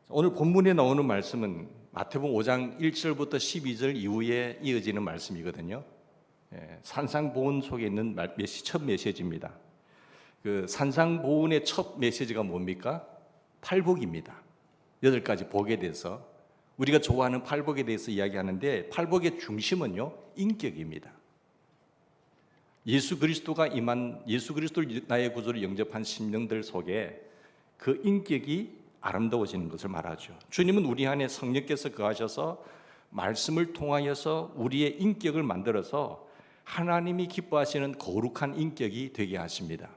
오늘 본문에 나오는 말씀은 마태복음 5장 1절부터 12절 이후에 이어지는 말씀이거든요. 산상보훈 속에 있는 첫 메시지입니다. 그 산상보훈의 첫 메시지가 뭡니까? 팔복입니다. 8가지 복에 대해서, 우리가 좋아하는 팔복에 대해서 이야기하는데, 팔복의 중심은요, 인격입니다. 예수 그리스도를 나의 구주로 영접한 심령들 속에 그 인격이 아름다워지는 것을 말하죠. 주님은 우리 안에 성령께서 거하셔서 말씀을 통하여서 우리의 인격을 만들어서 하나님이 기뻐하시는 거룩한 인격이 되게 하십니다.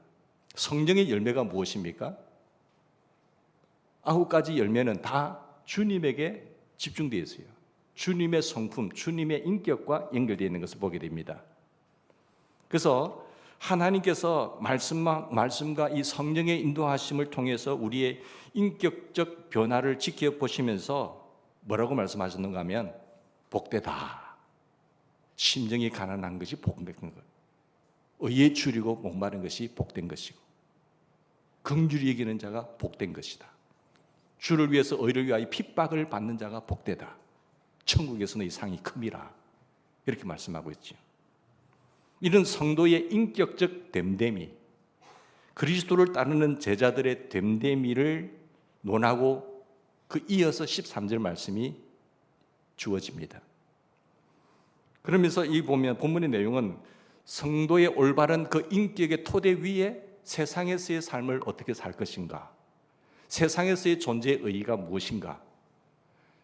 성령의 열매가 무엇입니까? 9가지 열매는 다 주님에게 집중되어 있어요. 주님의 성품, 주님의 인격과 연결되어 있는 것을 보게 됩니다. 그래서 하나님께서 말씀과 이 성령의 인도하심을 통해서 우리의 인격적 변화를 지켜보시면서 뭐라고 말씀하셨는가 하면, 복되다. 심령이 가난한 것이 복된 것, 의에 줄이고 목마른 것이 복된 것이고, 긍휼히 여기는 자가 복된 것이다. 주를 위해서 의를 위하여 핍박을 받는 자가 복되다. 천국에서는 이 상이 큼이라. 이렇게 말씀하고 있죠. 이런 성도의 인격적 됨됨이, 그리스도를 따르는 제자들의 됨됨이를 논하고 그 이어서 13절 말씀이 주어집니다. 그러면서 이 보면 본문의 내용은 성도의 올바른 그 인격의 토대 위에 세상에서의 삶을 어떻게 살 것인가, 세상에서의 존재의 의의가 무엇인가,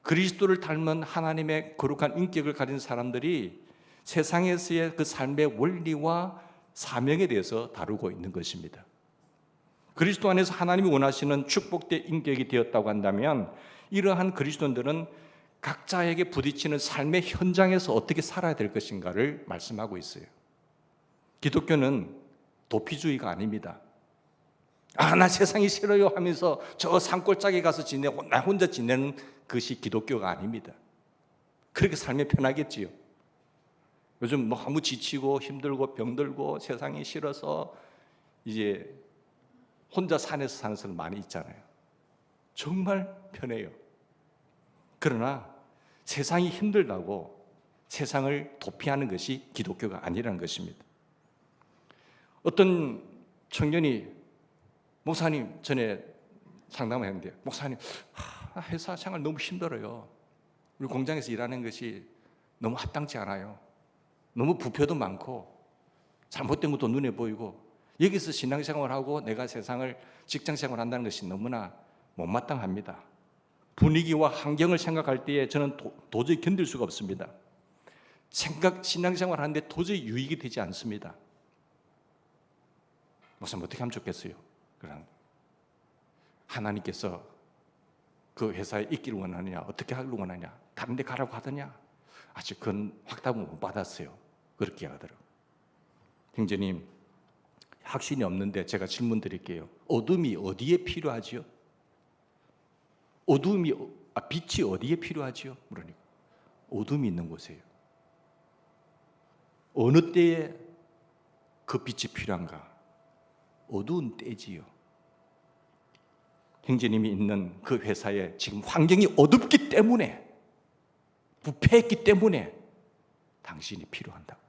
그리스도를 닮은 하나님의 거룩한 인격을 가진 사람들이 세상에서의 그 삶의 원리와 사명에 대해서 다루고 있는 것입니다. 그리스도 안에서 하나님이 원하시는 축복된 인격이 되었다고 한다면, 이러한 그리스도인들은 각자에게 부딪히는 삶의 현장에서 어떻게 살아야 될 것인가를 말씀하고 있어요. 기독교는 도피주의가 아닙니다. 나 세상이 싫어요 하면서 저 산골짜기 가서 지내고 나 혼자 지내는 것이 기독교가 아닙니다. 그렇게 살면 편하겠지요. 요즘 너무 지치고 힘들고 병들고 세상이 싫어서 이제 혼자 산에서 사는 사람 많이 있잖아요. 정말 편해요. 그러나 세상이 힘들다고 세상을 도피하는 것이 기독교가 아니라는 것입니다. 어떤 청년이, 목사님, 전에 상담을 했는데, 목사님, 회사 생활 너무 힘들어요. 우리 공장에서 일하는 것이 너무 합당치 않아요. 너무 부패도 많고 잘못된 것도 눈에 보이고, 여기서 신앙생활하고 내가 세상을 직장생활 한다는 것이 너무나 못마땅합니다. 분위기와 환경을 생각할 때에 저는 도저히 견딜 수가 없습니다. 신앙생활 하는데 도저히 유익이 되지 않습니다. 목사님, 어떻게 하면 좋겠어요? 그런 하나님께서 그 회사에 있기를 원하느냐, 어떻게 하기를 원하냐, 다른 데 가라고 하더냐, 아직 그건 확답을 못 받았어요. 그렇게 하더라고요. 형제님, 확신이 없는데 제가 질문 드릴게요. 어둠이 어디에 필요하지요? 빛이 어디에 필요하지요? 그러니까 어둠이 있는 곳이에요. 어느 때에 그 빛이 필요한가? 어두운 때지요. 형제님이 있는 그 회사에 지금 환경이 어둡기 때문에, 부패했기 때문에 당신이 필요한다고.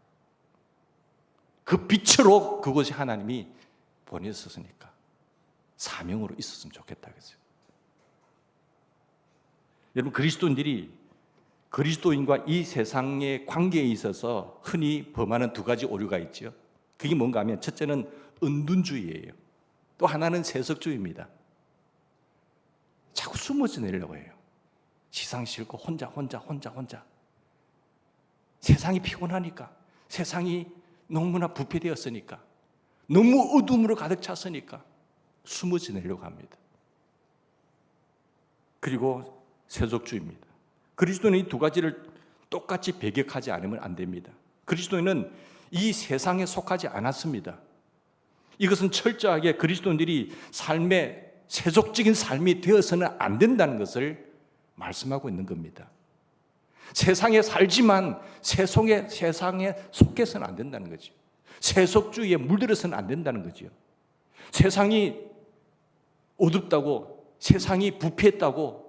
그 빛으로 그곳에 하나님이 보내셨으니까 사명으로 있었으면 좋겠다 그랬어요. 여러분, 그리스도인들이 그리스도인과 이 세상의 관계에 있어서 흔히 범하는 2가지 오류가 있죠. 그게 뭔가 하면, 첫째는 은둔주의예요. 또 하나는 세속주의입니다. 자꾸 숨어 지내려고 해요. 세상 싫고 혼자. 세상이 피곤하니까, 세상이 너무나 부패되었으니까, 너무 어둠으로 가득 찼으니까 숨어 지내려고 합니다. 그리고 세속주의입니다. 그리스도는 이 2가지를 똑같이 배격하지 않으면 안 됩니다. 그리스도인은 이 세상에 속하지 않았습니다. 이것은 철저하게 그리스도인들이 삶의 세속적인 삶이 되어서는 안 된다는 것을 말씀하고 있는 겁니다. 세상에 살지만 세상에 속해서는 안 된다는 거죠. 세속주의에 물들어서는 안 된다는 거죠. 세상이 어둡다고, 세상이 부패했다고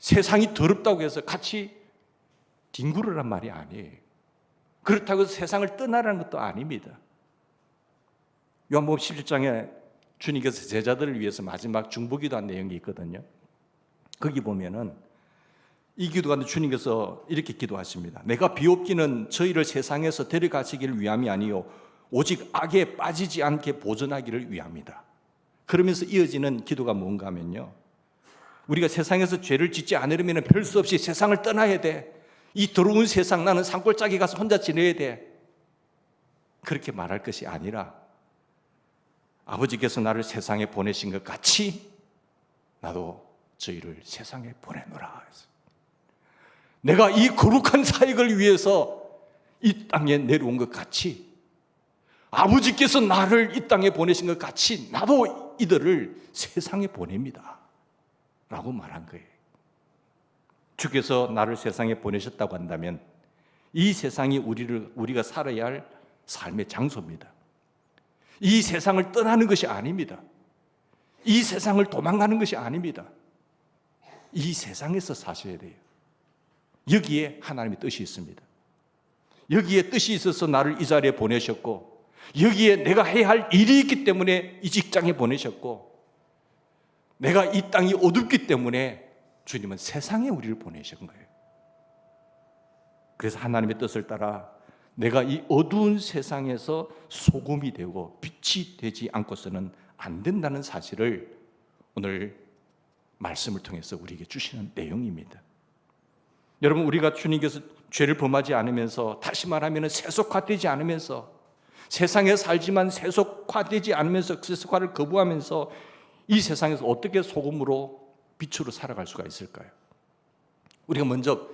세상이 더럽다고 해서 같이 뒹구르란 말이 아니에요. 그렇다고 해서 세상을 떠나라는 것도 아닙니다. 요한복음 17장에 주님께서 제자들을 위해서 마지막 중보기도한 내용이 있거든요. 거기 보면은 이 기도가 주님께서 이렇게 기도하십니다. 내가 비옵기는 저희를 세상에서 데려가시기를 위함이 아니요 오직 악에 빠지지 않게 보존하기를 위함이다. 그러면서 이어지는 기도가 뭔가 하면요, 우리가 세상에서 죄를 짓지 않으려면 별 수 없이 세상을 떠나야 돼. 이 더러운 세상, 나는 산골짜기 가서 혼자 지내야 돼. 그렇게 말할 것이 아니라 아버지께서 나를 세상에 보내신 것 같이 나도 저희를 세상에 보내노라. 내가 이 거룩한 사역을 위해서 이 땅에 내려온 것 같이 아버지께서 나를 이 땅에 보내신 것 같이 나도 이들을 세상에 보냅니다 라고 말한 거예요. 주께서 나를 세상에 보내셨다고 한다면 이 세상이 우리가 살아야 할 삶의 장소입니다. 이 세상을 떠나는 것이 아닙니다. 이 세상을 도망가는 것이 아닙니다. 이 세상에서 사셔야 돼요. 여기에 하나님의 뜻이 있습니다. 여기에 뜻이 있어서 나를 이 자리에 보내셨고, 여기에 내가 해야 할 일이 있기 때문에 이 직장에 보내셨고, 내가 이 땅이 어둡기 때문에 주님은 세상에 우리를 보내신 거예요. 그래서 하나님의 뜻을 따라 내가 이 어두운 세상에서 소금이 되고 빛이 되지 않고서는 안 된다는 사실을 오늘 말씀을 통해서 우리에게 주시는 내용입니다. 여러분, 우리가 주님께서 죄를 범하지 않으면서, 다시 말하면 세속화되지 않으면서, 세상에 살지만 세속화되지 않으면서 세속화를 거부하면서 이 세상에서 어떻게 소금으로 빛으로 살아갈 수가 있을까요? 우리가 먼저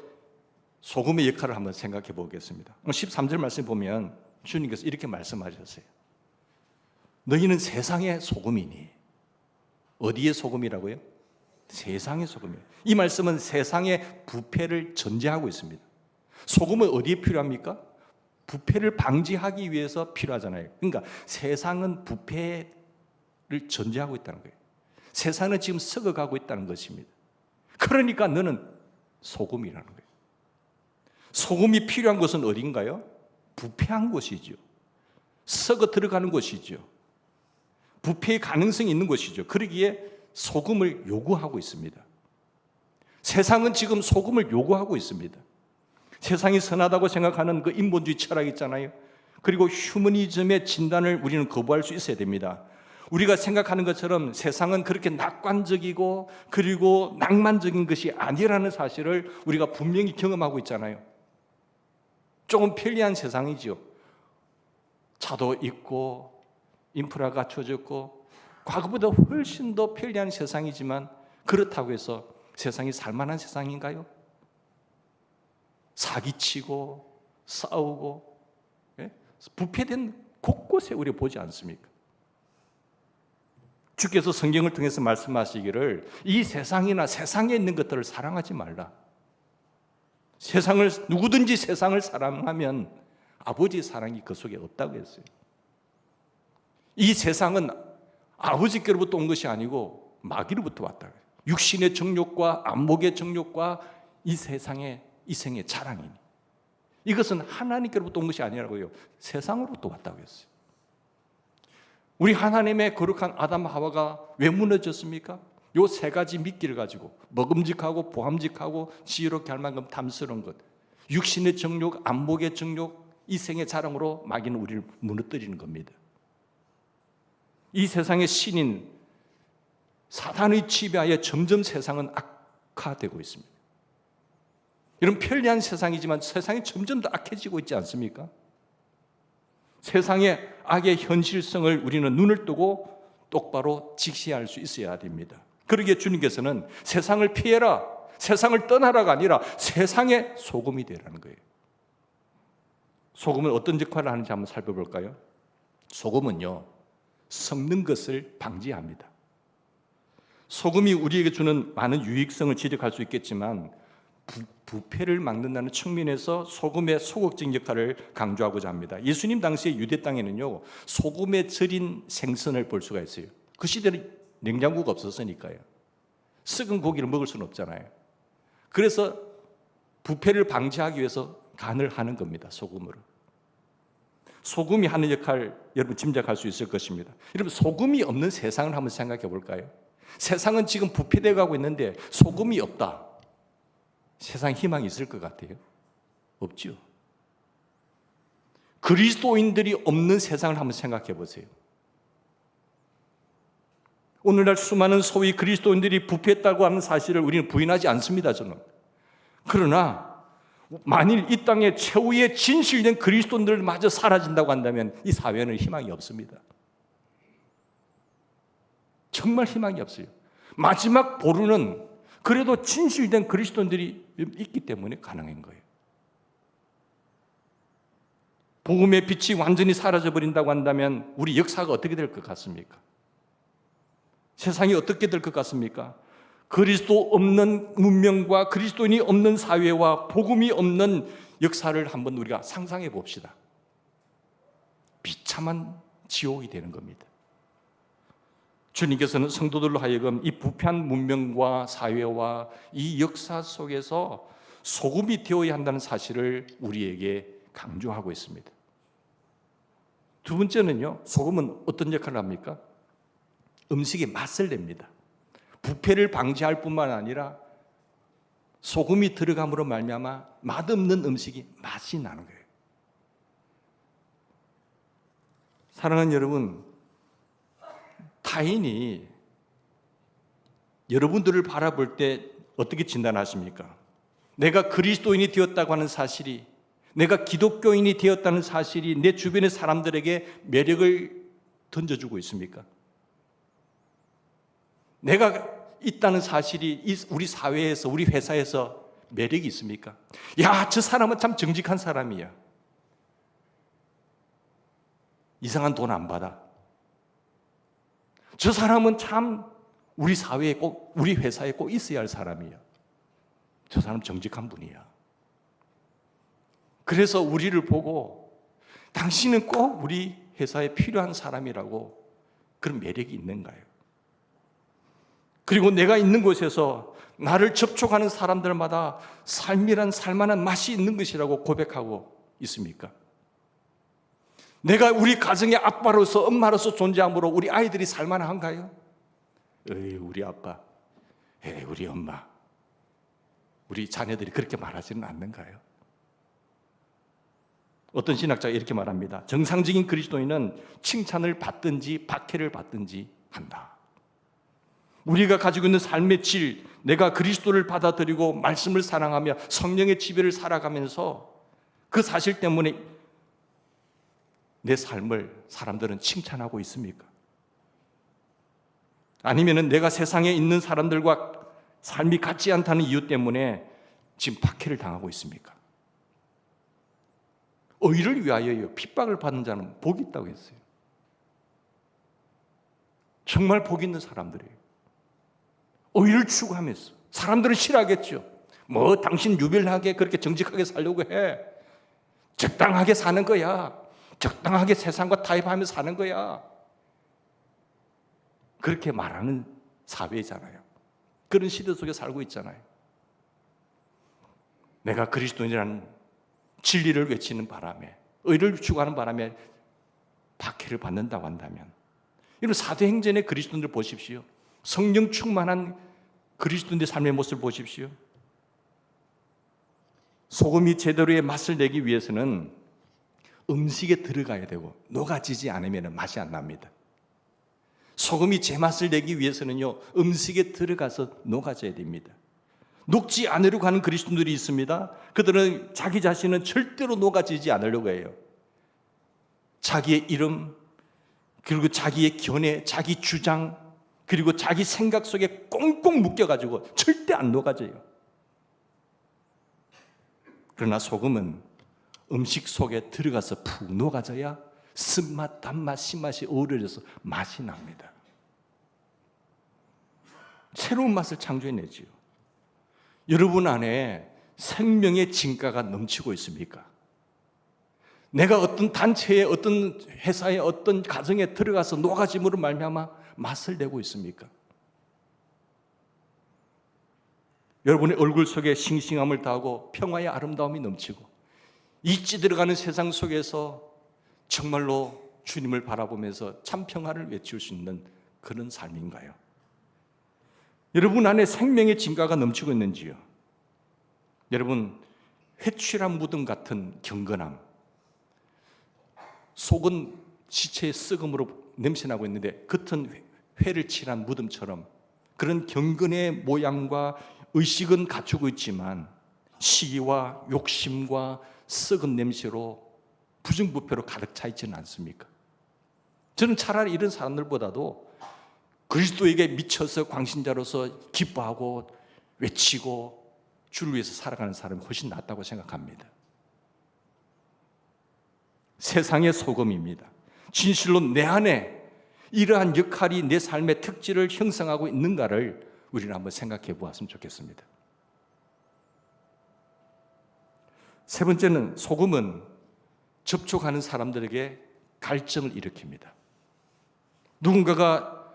소금의 역할을 한번 생각해 보겠습니다. 13절 말씀 보면 주님께서 이렇게 말씀하셨어요. 너희는 세상의 소금이니. 어디의 소금이라고요? 세상의 소금이에요. 이 말씀은 세상의 부패를 전제하고 있습니다. 소금은 어디에 필요합니까? 부패를 방지하기 위해서 필요하잖아요. 그러니까 세상은 부패를 전제하고 있다는 거예요. 세상은 지금 썩어가고 있다는 것입니다. 그러니까 너는 소금이라는 거예요. 소금이 필요한 곳은 어딘가요? 부패한 곳이죠. 썩어 들어가는 곳이죠. 부패의 가능성이 있는 곳이죠. 그러기에 소금을 요구하고 있습니다. 세상은 지금 소금을 요구하고 있습니다. 세상이 선하다고 생각하는 그 인본주의 철학 있잖아요. 그리고 휴머니즘의 진단을 우리는 거부할 수 있어야 됩니다. 우리가 생각하는 것처럼 세상은 그렇게 낙관적이고 그리고 낭만적인 것이 아니라는 사실을 우리가 분명히 경험하고 있잖아요. 조금 편리한 세상이죠. 차도 있고 인프라가 갖춰졌고 과거보다 훨씬 더 편리한 세상이지만 그렇다고 해서 세상이 살만한 세상인가요? 사기치고 싸우고 부패된 곳곳에 우리가 보지 않습니까? 주께서 성경을 통해서 말씀하시기를 이 세상이나 세상에 있는 것들을 사랑하지 말라. 누구든지 세상을 사랑하면 아버지의 사랑이 그 속에 없다고 했어요. 이 세상은 아버지께로부터 온 것이 아니고 마귀로부터 왔다. 육신의 정욕과 안목의 정욕과 이 세상의 이생의 자랑이니. 이것은 하나님께로부터 온 것이 아니라고요. 세상으로부터 왔다고 했어요. 우리 하나님의 거룩한 아담 하와가 왜 무너졌습니까? 요 세 가지 미끼를 가지고 먹음직하고 보함직하고 지혜롭게 할 만큼 탐스러운 것, 육신의 정욕, 안목의 정욕, 이생의 자랑으로 마귀는 우리를 무너뜨리는 겁니다. 이 세상의 신인 사단의 지배하에 점점 세상은 악화되고 있습니다. 이런 편리한 세상이지만 세상이 점점 더 악해지고 있지 않습니까? 세상의 악의 현실성을 우리는 눈을 뜨고 똑바로 직시할 수 있어야 됩니다. 그러기에 주님께서는 세상을 피해라, 세상을 떠나라가 아니라 세상의 소금이 되라는 거예요. 소금은 어떤 역할을 하는지 한번 살펴볼까요? 소금은요, 썩는 것을 방지합니다. 소금이 우리에게 주는 많은 유익성을 지적할 수 있겠지만 부패를 막는다는 측면에서 소금의 소극적 역할을 강조하고자 합니다. 예수님 당시에 유대 땅에는요, 소금에 절인 생선을 볼 수가 있어요. 그 시대는 냉장고가 없었으니까요. 썩은 고기를 먹을 수는 없잖아요. 그래서 부패를 방지하기 위해서 간을 하는 겁니다. 소금으로. 소금이 하는 역할 여러분 짐작할 수 있을 것입니다. 여러분 소금이 없는 세상을 한번 생각해 볼까요? 세상은 지금 부패되어 가고 있는데 소금이 없다. 세상 희망이 있을 것 같아요? 없죠. 그리스도인들이 없는 세상을 한번 생각해 보세요. 오늘날 수많은 소위 그리스도인들이 부패했다고 하는 사실을 우리는 부인하지 않습니다. 저는. 그러나 만일 이 땅에 최후의 진실된 그리스도인들마저 사라진다고 한다면 이 사회는 희망이 없습니다. 정말 희망이 없어요. 마지막 보루는 그래도 진실된 그리스도인들이 있기 때문에 가능한 거예요. 복음의 빛이 완전히 사라져버린다고 한다면 우리 역사가 어떻게 될 것 같습니까? 세상이 어떻게 될 것 같습니까? 그리스도 없는 문명과 그리스도인이 없는 사회와 복음이 없는 역사를 한번 우리가 상상해 봅시다. 비참한 지옥이 되는 겁니다. 주님께서는 성도들로 하여금 이 부패한 문명과 사회와 이 역사 속에서 소금이 되어야 한다는 사실을 우리에게 강조하고 있습니다. 두 번째는요, 소금은 어떤 역할을 합니까? 음식의 맛을 냅니다. 부패를 방지할 뿐만 아니라 소금이 들어감으로 말미암아 맛없는 음식이 맛이 나는 거예요. 사랑하는 여러분, 타인이 여러분들을 바라볼 때 어떻게 진단하십니까? 내가 그리스도인이 되었다고 하는 사실이, 내가 기독교인이 되었다는 사실이 내 주변의 사람들에게 매력을 던져주고 있습니까? 내가 있다는 사실이 우리 사회에서, 우리 회사에서 매력이 있습니까? 야, 저 사람은 참 정직한 사람이야. 이상한 돈 안 받아. 저 사람은 참 우리 사회에 꼭, 우리 회사에 꼭 있어야 할 사람이야. 저 사람 정직한 분이야. 그래서 우리를 보고 당신은 꼭 우리 회사에 필요한 사람이라고 그런 매력이 있는가요? 그리고 내가 있는 곳에서 나를 접촉하는 사람들마다 삶이란 살만한 맛이 있는 것이라고 고백하고 있습니까? 내가 우리 가정의 아빠로서, 엄마로서 존재함으로 우리 아이들이 살만한가요? 우리 아빠, 우리 엄마, 우리 자녀들이 그렇게 말하지는 않는가요? 어떤 신학자가 이렇게 말합니다. 정상적인 그리스도인은 칭찬을 받든지 박해를 받든지 한다. 우리가 가지고 있는 삶의 질, 내가 그리스도를 받아들이고 말씀을 사랑하며 성령의 지배를 살아가면서 그 사실 때문에 내 삶을 사람들은 칭찬하고 있습니까? 아니면 내가 세상에 있는 사람들과 삶이 같지 않다는 이유 때문에 지금 박해를 당하고 있습니까? 의를 위하여 핍박을 받는 자는 복이 있다고 했어요. 정말 복 있는 사람들이에요. 의를 추구하면서. 사람들은 싫어하겠죠. 뭐 당신 유별나게 그렇게 정직하게 살려고 해. 적당하게 사는 거야. 적당하게 세상과 타협하면서 사는 거야. 그렇게 말하는 사회잖아요. 그런 시대 속에 살고 있잖아요. 내가 그리스도인이라는 진리를 외치는 바람에, 의를 추구하는 바람에 박해를 받는다고 한다면, 여러분 사도행전의 그리스도인들 보십시오. 성령 충만한 그리스도인의 삶의 모습을 보십시오. 소금이 제대로의 맛을 내기 위해서는 음식에 들어가야 되고 녹아지지 않으면 맛이 안 납니다. 소금이 제맛을 내기 위해서는요, 음식에 들어가서 녹아져야 됩니다. 녹지 않으려고 하는 그리스도인들이 있습니다. 그들은 자기 자신은 절대로 녹아지지 않으려고 해요. 자기의 이름, 그리고 자기의 견해, 자기 주장, 그리고 자기 생각 속에 꽁꽁 묶여가지고 절대 안 녹아져요. 그러나 소금은 음식 속에 들어가서 푹 녹아져야 쓴맛, 단맛, 신맛이 어우러져서 맛이 납니다. 새로운 맛을 창조해내지요. 여러분 안에 생명의 진가가 넘치고 있습니까? 내가 어떤 단체에, 어떤 회사에, 어떤 가정에 들어가서 녹아짐으로 말미암아 맛을 내고 있습니까? 여러분의 얼굴 속에 싱싱함을 더하고 평화의 아름다움이 넘치고 잊지 들어가는 세상 속에서 정말로 주님을 바라보면서 참 평화를 외칠 수 있는 그런 삶인가요? 여러분 안에 생명의 진가가 넘치고 있는지요? 여러분, 회취란 무덤 같은 경건함, 속은 시체의 썩음으로 냄새나고 있는데 겉은 회를 칠한 무덤처럼 그런 경건의 모양과 의식은 갖추고 있지만 시기와 욕심과 썩은 냄새로 부정부패로 가득 차 있지는 않습니까? 저는 차라리 이런 사람들보다도 그리스도에게 미쳐서 광신자로서 기뻐하고 외치고 주를 위해서 살아가는 사람이 훨씬 낫다고 생각합니다. 세상의 소금입니다. 진실로 내 안에 이러한 역할이 내 삶의 특질을 형성하고 있는가를 우리는 한번 생각해 보았으면 좋겠습니다. 세 번째는 소금은 접촉하는 사람들에게 갈증을 일으킵니다. 누군가가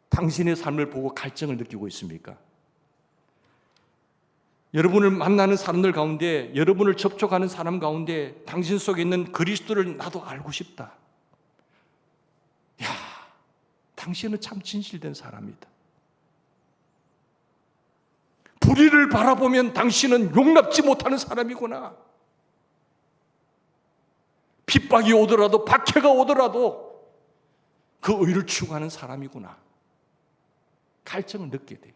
당신의 삶을 보고 갈증을 느끼고 있습니까? 여러분을 만나는 사람들 가운데, 여러분을 접촉하는 사람 가운데 당신 속에 있는 그리스도를 나도 알고 싶다. 야, 당신은 참 진실된 사람이다. 불의를 바라보면 당신은 용납지 못하는 사람이구나. 핍박이 오더라도, 박해가 오더라도 그 의를 추구하는 사람이구나. 갈증을 느끼게 돼요.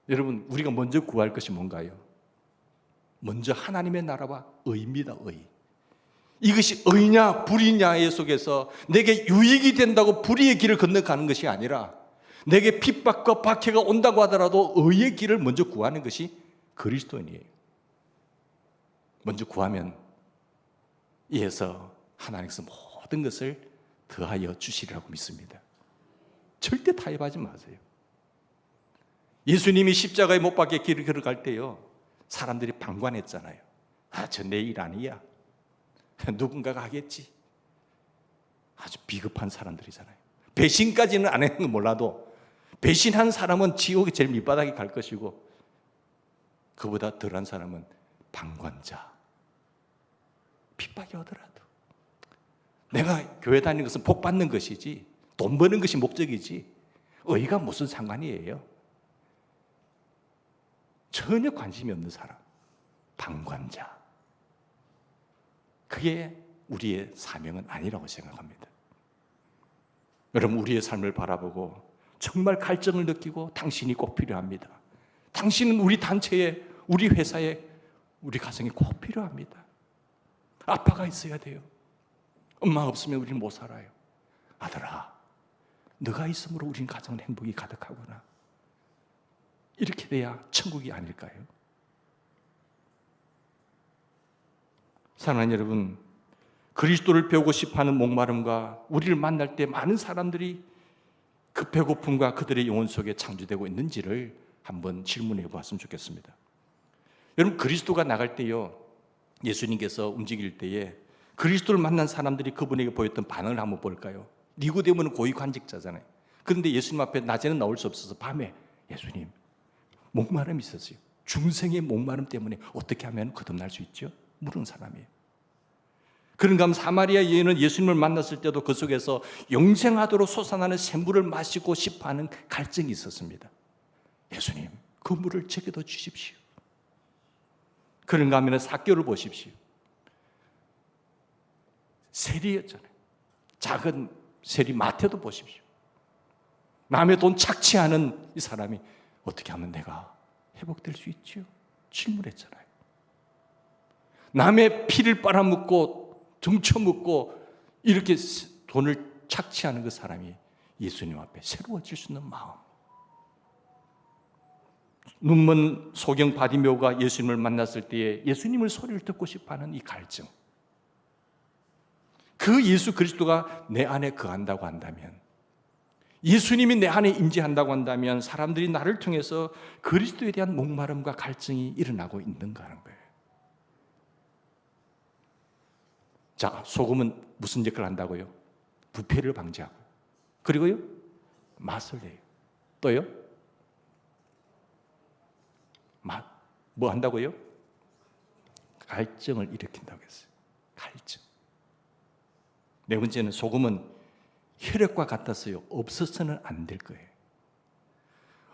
여러분, 우리가 먼저 구할 것이 뭔가요? 먼저 하나님의 나라와 의입니다. 의. 이것이 의냐 불의냐의 속에서 내게 유익이 된다고 불의의 길을 건너가는 것이 아니라 내게 핍박과 박해가 온다고 하더라도 의의 길을 먼저 구하는 것이 그리스도인이에요. 먼저 구하면 이에서 하나님께서 모든 것을 더하여 주시리라고 믿습니다. 절대 타협하지 마세요. 예수님이 십자가에 못 박혀 길을 걸어갈 때요, 사람들이 방관했잖아요. 아, 저 내 일 아니야. 누군가가 하겠지. 아주 비겁한 사람들이잖아요. 배신까지는 안 했는 건 몰라도 배신한 사람은 지옥에 제일 밑바닥에 갈 것이고 그보다 덜한 사람은 방관자. 핍박이 오더라도 내가 교회 다니는 것은 복 받는 것이지 돈 버는 것이 목적이지 의가 무슨 상관이에요? 전혀 관심이 없는 사람, 방관자. 그게 우리의 사명은 아니라고 생각합니다. 여러분, 우리의 삶을 바라보고 정말 갈증을 느끼고 당신이 꼭 필요합니다. 당신은 우리 단체에, 우리 회사에, 우리 가정에 꼭 필요합니다. 아빠가 있어야 돼요. 엄마 없으면 우리는 못 살아요. 아들아, 너가 있으므로 우린 가정은 행복이 가득하구나. 이렇게 돼야 천국이 아닐까요? 사랑하는 여러분, 그리스도를 배우고 싶어하는 목마름과 우리를 만날 때 많은 사람들이 그 배고픔과 그들의 영혼 속에 창조되고 있는지를 한번 질문해 보았으면 좋겠습니다. 여러분, 그리스도가 나갈 때요, 예수님께서 움직일 때에 그리스도를 만난 사람들이 그분에게 보였던 반응을 한번 볼까요? 니고데모는 고위 관직자잖아요. 그런데 예수님 앞에 낮에는 나올 수 없어서 밤에 예수님, 목마름이 있었어요. 중생의 목마름 때문에 어떻게 하면 거듭날 수 있죠? 물은 사람이에요. 그런가 하면 사마리아 여인은 예수님을 만났을 때도 그 속에서 영생하도록 솟아나는 샘물을 마시고 싶어하는 갈증이 있었습니다. 예수님, 그 물을 제게도 주십시오. 그런가 하면 삭개를 보십시오. 세리였잖아요. 작은 세리 마태도 보십시오. 남의 돈 착취하는 이 사람이 어떻게 하면 내가 회복될 수 있죠? 질문했잖아요. 남의 피를 빨아먹고 등쳐먹고 이렇게 돈을 착취하는 그 사람이 예수님 앞에 새로워질 수 있는 마음. 눈먼 소경 바디메오가 예수님을 만났을 때에 예수님을 소리를 듣고 싶어하는 이 갈증. 그 예수 그리스도가 내 안에 거한다고 한다면, 예수님이 내 안에 임재한다고 한다면 사람들이 나를 통해서 그리스도에 대한 목마름과 갈증이 일어나고 있는가 하는 거예요. 자, 소금은 무슨 역할을 한다고요? 부패를 방지하고, 그리고요, 맛을 내요. 또요, 뭐 한다고요? 갈증을 일으킨다고 했어요. 갈증. 네 번째는 소금은 혈액과 같아서요, 없어서는 안 될 거예요.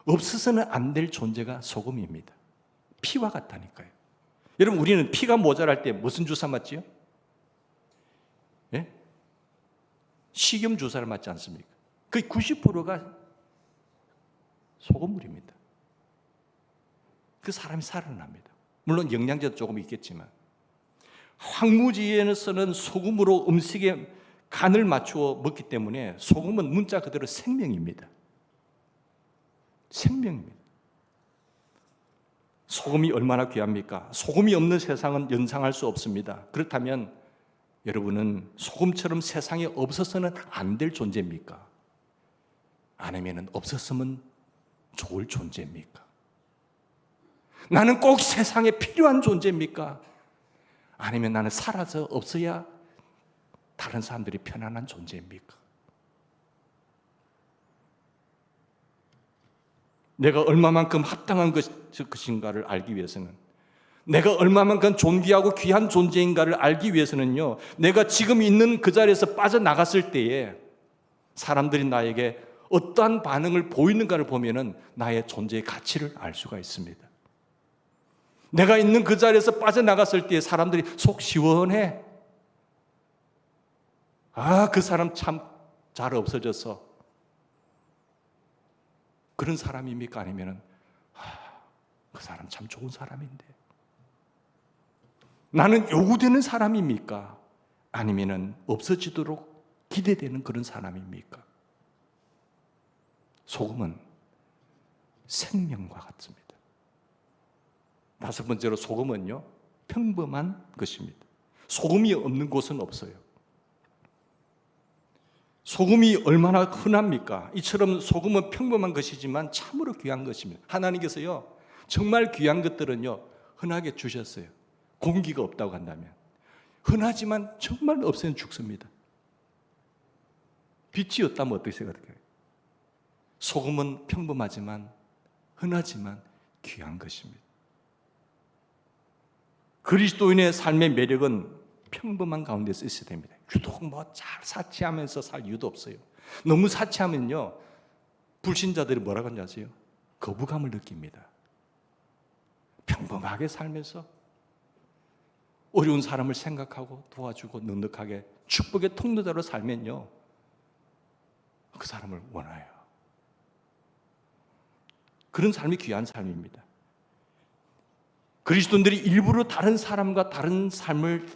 없어서는 안 될 존재가 소금입니다. 피와 같다니까요. 여러분, 우리는 피가 모자랄 때 무슨 주사 맞지요? 예? 식염 주사를 맞지 않습니까? 그 90%가 소금물입니다. 그 사람이 살아납니다. 물론 영양제도 조금 있겠지만, 황무지에서는 소금으로 음식에 간을 맞추어 먹기 때문에 소금은 문자 그대로 생명입니다. 생명입니다. 소금이 얼마나 귀합니까? 소금이 없는 세상은 연상할 수 없습니다. 그렇다면 여러분은 소금처럼 세상에 없어서는 안 될 존재입니까? 아니면 없었으면 좋을 존재입니까? 나는 꼭 세상에 필요한 존재입니까? 아니면 나는 살아서 없어야 다른 사람들이 편안한 존재입니까? 내가 얼마만큼 합당한 것인가를 알기 위해서는, 내가 얼마만큼 존귀하고 귀한 존재인가를 알기 위해서는요, 내가 지금 있는 그 자리에서 빠져나갔을 때에 사람들이 나에게 어떠한 반응을 보이는가를 보면은 나의 존재의 가치를 알 수가 있습니다. 내가 있는 그 자리에서 빠져나갔을 때 사람들이 속 시원해. 아, 그 사람 참 잘 없어졌어. 그런 사람입니까? 아니면은 그 사람 참 좋은 사람인데. 나는 요구되는 사람입니까? 아니면은 없어지도록 기대되는 그런 사람입니까? 소금은 생명과 같습니다. 다섯 번째로 소금은요, 평범한 것입니다. 소금이 없는 곳은 없어요. 소금이 얼마나 흔합니까? 이처럼 소금은 평범한 것이지만 참으로 귀한 것입니다. 하나님께서요, 정말 귀한 것들은요, 흔하게 주셨어요. 공기가 없다고 한다면. 흔하지만 정말 없으면 죽습니다. 빛이 없다면 어떻게 생각해요? 소금은 평범하지만, 흔하지만 귀한 것입니다. 그리스도인의 삶의 매력은 평범한 가운데서 있어야 됩니다. 유독 잘 사치하면서 살 이유도 없어요. 너무 사치하면요, 불신자들이 뭐라고 하는지 아세요? 거부감을 느낍니다. 평범하게 살면서 어려운 사람을 생각하고 도와주고 넉넉하게 축복의 통로자로 살면요, 그 사람을 원해요. 그런 삶이 귀한 삶입니다. 그리스도인들이 일부러 다른 사람과 다른 삶을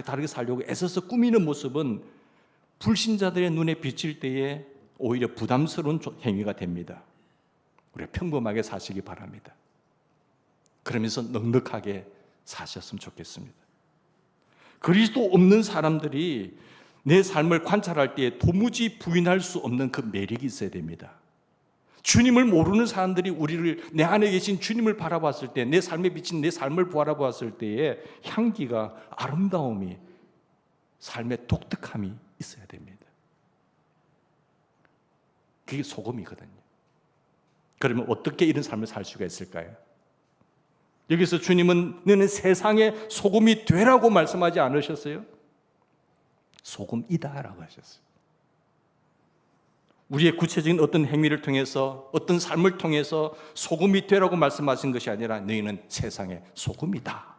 다르게 살려고 애써서 꾸미는 모습은 불신자들의 눈에 비칠 때에 오히려 부담스러운 행위가 됩니다. 우리가 평범하게 사시기 바랍니다. 그러면서 넉넉하게 사셨으면 좋겠습니다. 그리스도 없는 사람들이 내 삶을 관찰할 때 도무지 부인할 수 없는 그 매력이 있어야 됩니다. 주님을 모르는 사람들이 내 안에 계신 주님을 바라봤을 때, 내 삶에 비친 내 삶을 바라보았을 때에 향기가, 아름다움이, 삶의 독특함이 있어야 됩니다. 그게 소금이거든요. 그러면 어떻게 이런 삶을 살 수가 있을까요? 여기서 주님은 너는 세상의 소금이 되라고 말씀하지 않으셨어요? 소금이다라고 하셨어요. 우리의 구체적인 어떤 행위를 통해서, 어떤 삶을 통해서 소금이 되라고 말씀하신 것이 아니라 너희는 세상의 소금이다.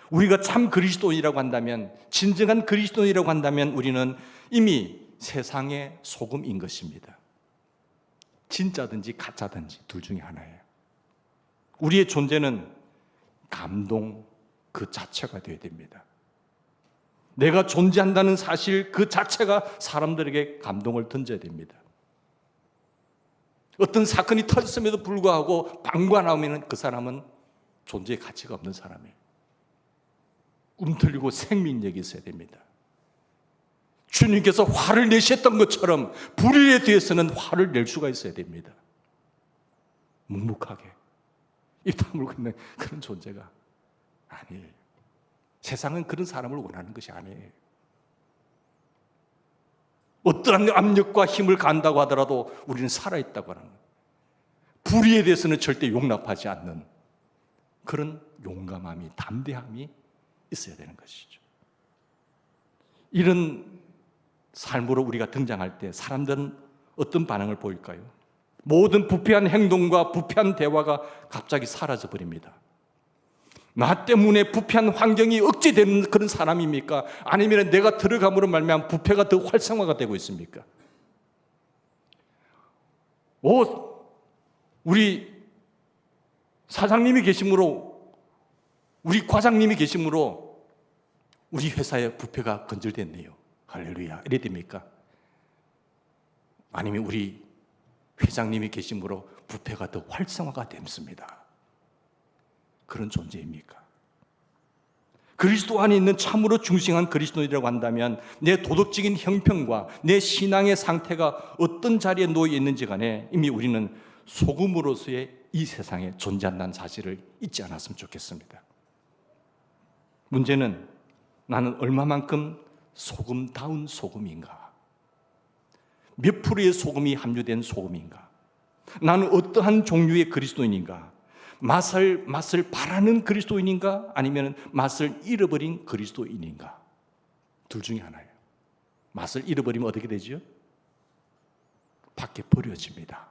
우리가 참 그리스도인이라고 한다면, 진정한 그리스도인이라고 한다면 우리는 이미 세상의 소금인 것입니다. 진짜든지 가짜든지 둘 중에 하나예요. 우리의 존재는 감동 그 자체가 되어야 됩니다. 내가 존재한다는 사실 그 자체가 사람들에게 감동을 던져야 됩니다. 어떤 사건이 터졌음에도 불구하고 방구가 나오면 그 사람은 존재의 가치가 없는 사람이에요. 꿈틀리고 생명력이 있어야 됩니다. 주님께서 화를 내셨던 것처럼 불의에 대해서는 화를 낼 수가 있어야 됩니다. 묵묵하게 입 다물고 있는 그런 존재가 아니에요. 세상은 그런 사람을 원하는 것이 아니에요. 어떠한 압력과 힘을 가한다고 하더라도 우리는 살아있다고 하는 거예요. 불의에 대해서는 절대 용납하지 않는 그런 용감함이, 담대함이 있어야 되는 것이죠. 이런 삶으로 우리가 등장할 때 사람들은 어떤 반응을 보일까요? 모든 부패한 행동과 부패한 대화가 갑자기 사라져 버립니다. 나 때문에 부패한 환경이 억제되는 그런 사람입니까? 아니면 내가 들어감으로 말미암아 부패가 더 활성화가 되고 있습니까? 우리 사장님이 계심으로, 우리 과장님이 계심으로 우리 회사의 부패가 건절됐네요. 할렐루야. 이래 됩니까? 아니면 우리 회장님이 계심으로 부패가 더 활성화가 됩니다. 그런 존재입니까? 그리스도 안에 있는 참으로 중생한 그리스도인이라고 한다면 내 도덕적인 형편과 내 신앙의 상태가 어떤 자리에 놓여 있는지 간에 이미 우리는 소금으로서의 이 세상에 존재한다는 사실을 잊지 않았으면 좋겠습니다. 문제는 나는 얼마만큼 소금다운 소금인가? 몇 프로의 소금이 함유된 소금인가? 나는 어떠한 종류의 그리스도인인가? 맛을 바라는 그리스도인인가? 아니면 맛을 잃어버린 그리스도인인가? 둘 중에 하나예요. 맛을 잃어버리면 어떻게 되죠? 밖에 버려집니다.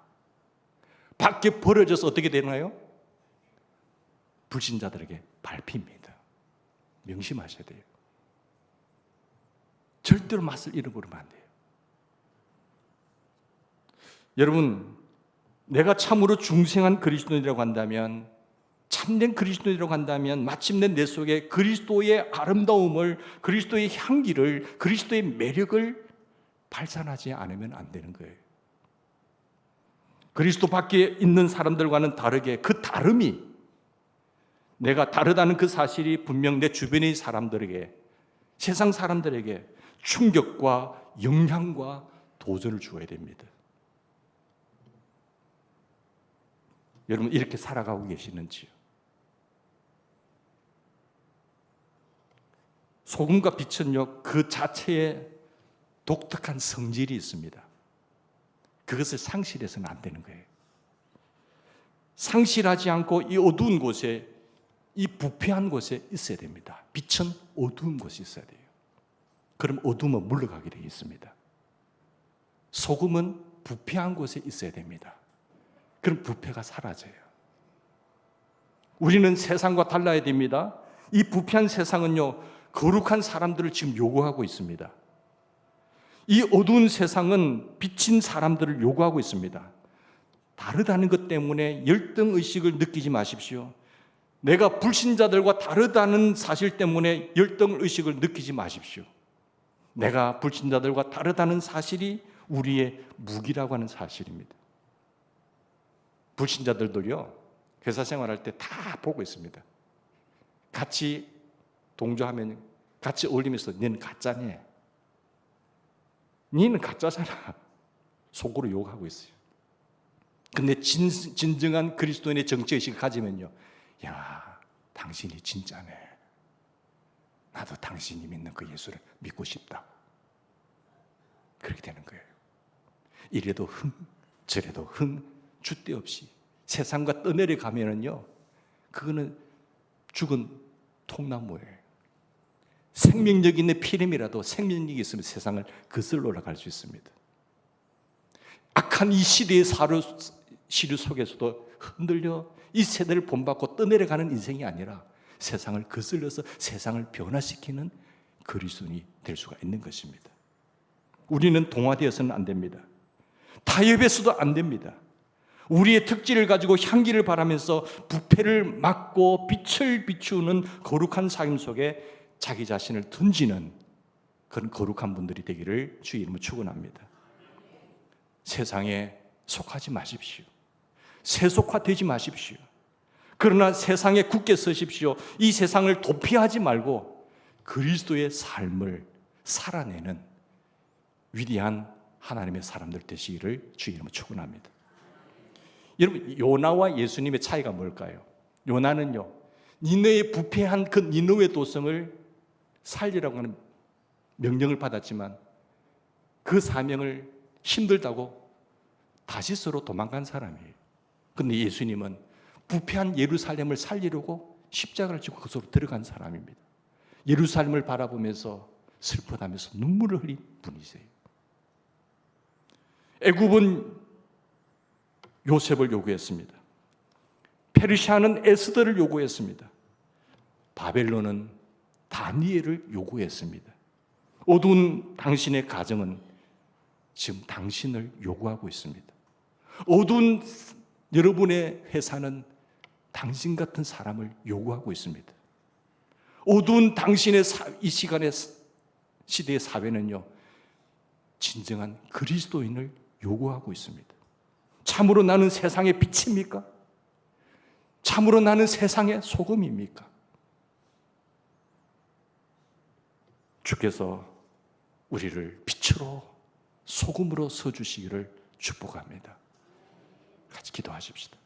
밖에 버려져서 어떻게 되나요? 불신자들에게 밟힙니다. 명심하셔야 돼요. 절대로 맛을 잃어버리면 안 돼요. 여러분, 내가 참으로 중생한 그리스도인이라고 한다면, 참된 그리스도인이라고 한다면 마침내 내 속에 그리스도의 아름다움을, 그리스도의 향기를, 그리스도의 매력을 발산하지 않으면 안 되는 거예요. 그리스도 밖에 있는 사람들과는 다르게 그 다름이, 내가 다르다는 그 사실이 분명 내 주변의 사람들에게, 세상 사람들에게 충격과 영향과 도전을 주어야 됩니다. 여러분, 이렇게 살아가고 계시는지요? 소금과 빛은요, 그 자체에 독특한 성질이 있습니다. 그것을 상실해서는 안 되는 거예요. 상실하지 않고 이 어두운 곳에, 이 부패한 곳에 있어야 됩니다. 빛은 어두운 곳에 있어야 돼요. 그럼 어두움은 물러가게 되어 있습니다. 소금은 부패한 곳에 있어야 됩니다. 그럼 부패가 사라져요. 우리는 세상과 달라야 됩니다. 이 부패한 세상은요, 거룩한 사람들을 지금 요구하고 있습니다. 이 어두운 세상은 비친 사람들을 요구하고 있습니다. 다르다는 것 때문에 열등의식을 느끼지 마십시오. 내가 불신자들과 다르다는 사실 때문에 열등의식을 느끼지 마십시오. 내가 불신자들과 다르다는 사실이 우리의 무기라고 하는 사실입니다. 불신자들도요, 회사 생활할 때 다 보고 있습니다. 같이 동조하면, 같이 어울리면서 너는 가짜네, 너는 가짜잖아, 속으로 욕하고 있어요. 근데 진정한 그리스도인의 정치의식을 가지면요, 야, 당신이 진짜네, 나도 당신이 믿는 그 예수를 믿고 싶다, 그렇게 되는 거예요. 이래도 흥, 저래도 흥, 줏대 없이 세상과 떠내려 가면은요, 그거는 죽은 통나무예요. 생명력 있는 피렘이라도 생명력이 있으면 세상을 거슬러 올라갈 수 있습니다. 악한 이 시대의 시류 속에서도 흔들려 이 세대를 본받고 떠내려가는 인생이 아니라 세상을 거슬러서 세상을 변화시키는 그리스도인이 될 수가 있는 것입니다. 우리는 동화되어서는 안 됩니다. 타협해서도 안 됩니다. 우리의 특질을 가지고 향기를 바라면서 부패를 막고 빛을 비추는 거룩한 삶 속에 자기 자신을 던지는 그런 거룩한 분들이 되기를 주의 이름으로 축원합니다. 세상에 속하지 마십시오. 세속화되지 마십시오. 그러나 세상에 굳게 서십시오. 이 세상을 도피하지 말고 그리스도의 삶을 살아내는 위대한 하나님의 사람들 되시기를 주의 이름으로 축원합니다. 여러분, 요나와 예수님의 차이가 뭘까요? 요나는요, 니느웨의 부패한 그 니느웨 도성을 살리라고 하는 명령을 받았지만 그 사명을 힘들다고 다시스로 도망간 사람이에요. 그런데 예수님은 부패한 예루살렘을 살리려고 십자가를 지고 그곳으로 들어간 사람입니다. 예루살렘을 바라보면서 슬퍼하면서 눈물을 흘린 분이세요. 애굽은 요셉을 요구했습니다. 페르시아는 에스더를 요구했습니다. 바벨론은 다니엘을 요구했습니다. 어두운 당신의 가정은 지금 당신을 요구하고 있습니다. 어두운 여러분의 회사는 당신 같은 사람을 요구하고 있습니다. 어두운 당신의 이 시대의 사회는요, 진정한 그리스도인을 요구하고 있습니다. 참으로 나는 세상의 빛입니까? 참으로 나는 세상의 소금입니까? 주께서 우리를 빛으로 소금으로 서주시기를 축복합니다. 같이 기도하십시다.